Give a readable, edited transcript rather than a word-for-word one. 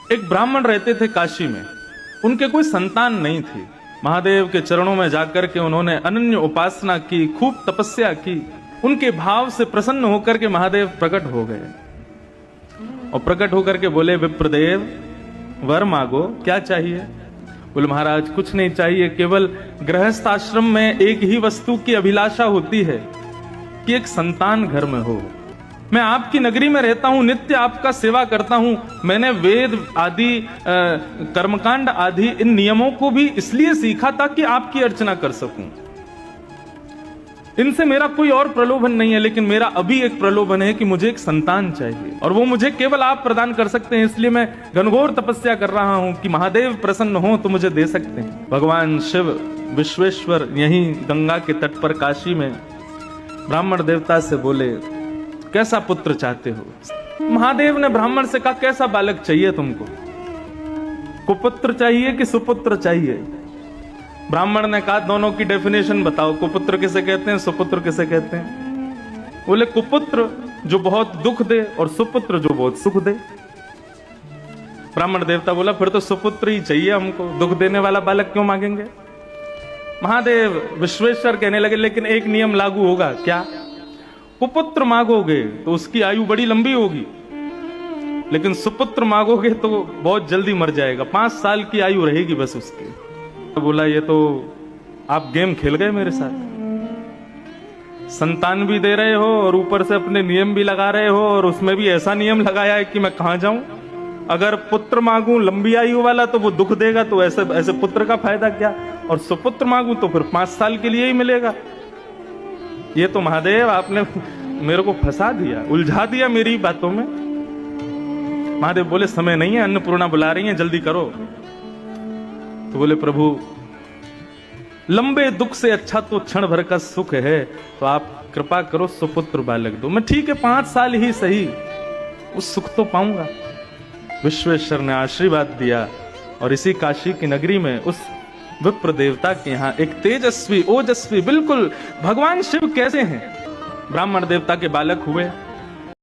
एक ब्राह्मण रहते थे काशी में, उनके कोई संतान नहीं थी। महादेव के चरणों में जाकर के उन्होंने अनन्य उपासना की, खूब तपस्या की। उनके भाव से प्रसन्न होकर के महादेव प्रकट हो गए और प्रकट होकर के बोले, विप्रदेव वर मांगो, क्या चाहिए? बोले, महाराज कुछ नहीं चाहिए, केवल गृहस्थ आश्रम में एक ही वस्तु की अभिलाषा होती है कि एक संतान घर में हो। मैं आपकी नगरी में रहता हूं, नित्य आपका सेवा करता हूं। मैंने वेद आदि कर्मकांड आदि इन नियमों को भी इसलिए सीखा ताकि आपकी अर्चना कर सकूं। इनसे मेरा कोई और प्रलोभन नहीं है, लेकिन मेरा अभी एक प्रलोभन है कि मुझे एक संतान चाहिए और वो मुझे केवल आप प्रदान कर सकते हैं। इसलिए मैं घनघोर तपस्या कर रहा हूं कि महादेव प्रसन्न हो तो मुझे दे सकते हैं। भगवान शिव विश्वेश्वर यहीं गंगा के तट पर काशी में ब्राह्मण देवता से बोले, कैसा पुत्र चाहते हो? महादेव ने ब्राह्मण से कहा, कैसा बालक चाहिए तुमको? कुपुत्र चाहिए कि सुपुत्र चाहिए? ब्राह्मण ने कहा, दोनों की डेफिनेशन बताओ, कुपुत्र किसे कहते हैं, सुपुत्र किसे कहते हैं? बोले, कुपुत्र जो बहुत दुख दे और सुपुत्र जो बहुत सुख दे। ब्राह्मण देवता बोला, फिर तो सुपुत्र ही चाहिए हमको, दुख देने वाला बालक क्यों मांगेंगे? महादेव विश्वेश्वर कहने लगे, लेकिन एक नियम लागू होगा। क्या? कुपुत्र मांगोगे तो उसकी आयु बड़ी लंबी होगी, लेकिन सुपुत्र मांगोगे तो बहुत जल्दी मर जाएगा, 5 साल की आयु रहेगी बस उसकी। तो बोला, ये तो आप गेम खेल गए मेरे साथ। संतान भी दे रहे हो और ऊपर से अपने नियम भी लगा रहे हो, और उसमें भी ऐसा नियम लगाया है कि मैं कहां जाऊं। अगर पुत्र मांगू लंबी आयु वाला तो वो दुख देगा, तो ऐसे पुत्र का फायदा क्या? और सुपुत्र मांगू तो फिर 5 साल के लिए ही मिलेगा। ये तो महादेव आपने मेरे को फंसा दिया, उलझा दिया मेरी बातों में। महादेव बोले, समय नहीं है, अन्नपूर्णा बुला रही है, जल्दी करो। तो बोले, प्रभु लंबे दुख से अच्छा तो क्षण भर का सुख है, तो आप कृपा करो सुपुत्र बालक दो। मैं ठीक है 5 साल ही सही, उस सुख तो पाऊंगा। विश्वेश्वर ने आशीर्वाद दिया और इसी काशी की नगरी में उस विप्र देवता के यहां एक तेजस्वी ओजस्वी, बिल्कुल भगवान शिव कैसे हैं, ब्राह्मण देवता के बालक हुए।